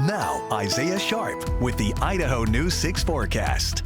Now, Isaiah Sharp with the Idaho News 6 forecast.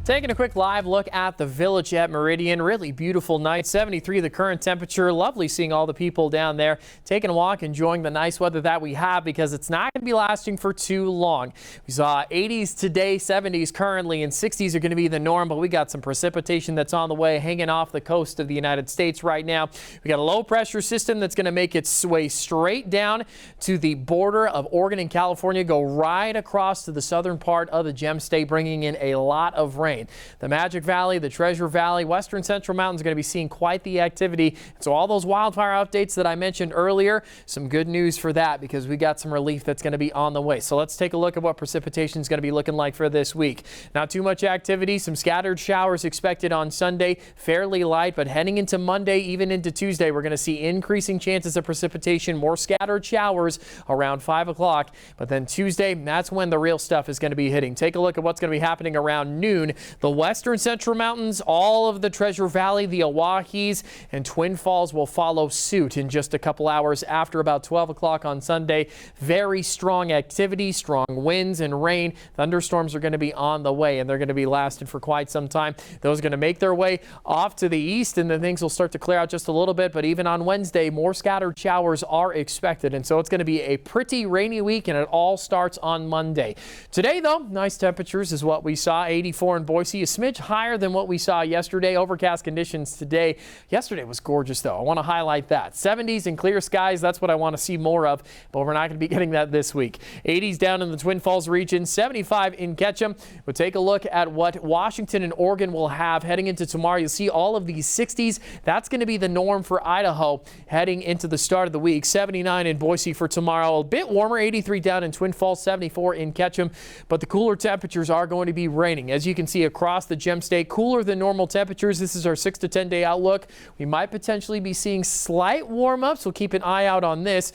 Taking a quick live look at the village at Meridian. Really beautiful night. 73 the current temperature. Lovely seeing all the people down there taking a walk, enjoying the nice weather that we have because it's not going to be lasting for too long. We saw 80s today, 70s currently, and 60s are going to be the norm, but we got some precipitation that's on the way hanging off the coast of the United States right now. We got a low pressure system that's going to make its way straight down to the border of Oregon and California, go right across to the southern part of the Gem State, bringing in a lot of rain. The Magic Valley, the Treasure Valley, western central mountains are going to be seeing quite the activity. So all those wildfire updates that I mentioned earlier, some good news for that because we got some relief that's going to be on the way. So let's take a look at what precipitation is going to be looking like for this week. Not too much activity, some scattered showers expected on Sunday, fairly light, but heading into Monday, even into Tuesday, we're going to see increasing chances of precipitation, more scattered showers around 5 o'clock. But then Tuesday, that's when the real stuff is going to be hitting. Take a look at what's going to be happening around noon. The western central mountains, all of the Treasure Valley, the Owahis, and Twin Falls will follow suit in just a couple hours after about 12 o'clock on Sunday. Very strong activity, strong winds and rain. Thunderstorms are going to be on the way, and they're going to be lasting for quite some time. Those are going to make their way off to the east, and then things will start to clear out just a little bit. But even on Wednesday, more scattered showers are expected, and so it's going to be a pretty rainy week, and it all starts on Monday. Today, though, nice temperatures is what we saw. 84 in Boise, a smidge higher than what we saw yesterday. Overcast conditions today. Yesterday was gorgeous, though. I want to highlight that. 70s and clear skies, that's what I want to see more of, but we're not going to be getting that this week. 80s down in the Twin Falls region, 75 in Ketchum. We'll take a look at what Washington and Oregon will have heading into tomorrow. You'll see all of these 60s. That's going to be the norm for Idaho heading into the start of the week. 79 in Boise for tomorrow. A bit warmer, 83 down in Twin Falls, 74 in Ketchum, but the cooler temperatures are going to be reigning. As you can see across the Gem State, cooler than normal temperatures. This is our 6 to 10 day outlook. We might potentially be seeing slight warm-ups. We'll keep an eye out on this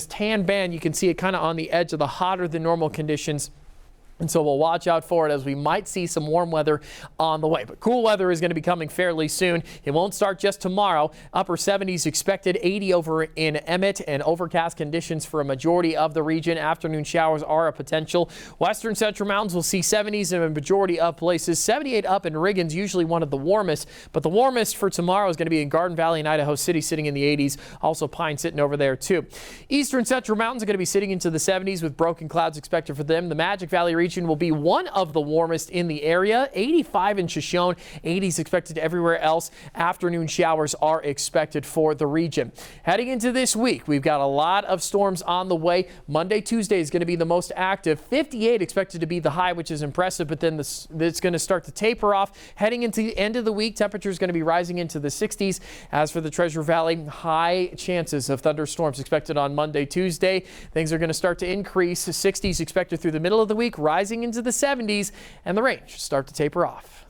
tan band. You can see it kind of on the edge of the hotter than normal conditions. And so we'll watch out for it as we might see some warm weather on the way. But cool weather is going to be coming fairly soon. It won't start just tomorrow. Upper 70s expected, 80 over in Emmett, and overcast conditions for a majority of the region. Afternoon showers are a potential. Western central mountains will see 70s in a majority of places. 78 up in Riggins, usually one of the warmest. But the warmest for tomorrow is going to be in Garden Valley and Idaho City, sitting in the 80s. Also Pine sitting over there too. Eastern central mountains are going to be sitting into the 70s with broken clouds expected for them. The Magic Valley region will be one of the warmest in the area. 85 in Shoshone, 80s expected everywhere else. Afternoon showers are expected for the region. Heading into this week, we've got a lot of storms on the way. Monday, Tuesday is going to be the most active. 58 expected to be the high, which is impressive, but then it's going to start to taper off. Heading into the end of the week, temperatures going to be rising into the 60s. As for the Treasure Valley, high chances of thunderstorms expected on Monday, Tuesday. Things are going to start to increase. 60s expected through the middle of the week, rising into the 70s, and the rain should start to taper off.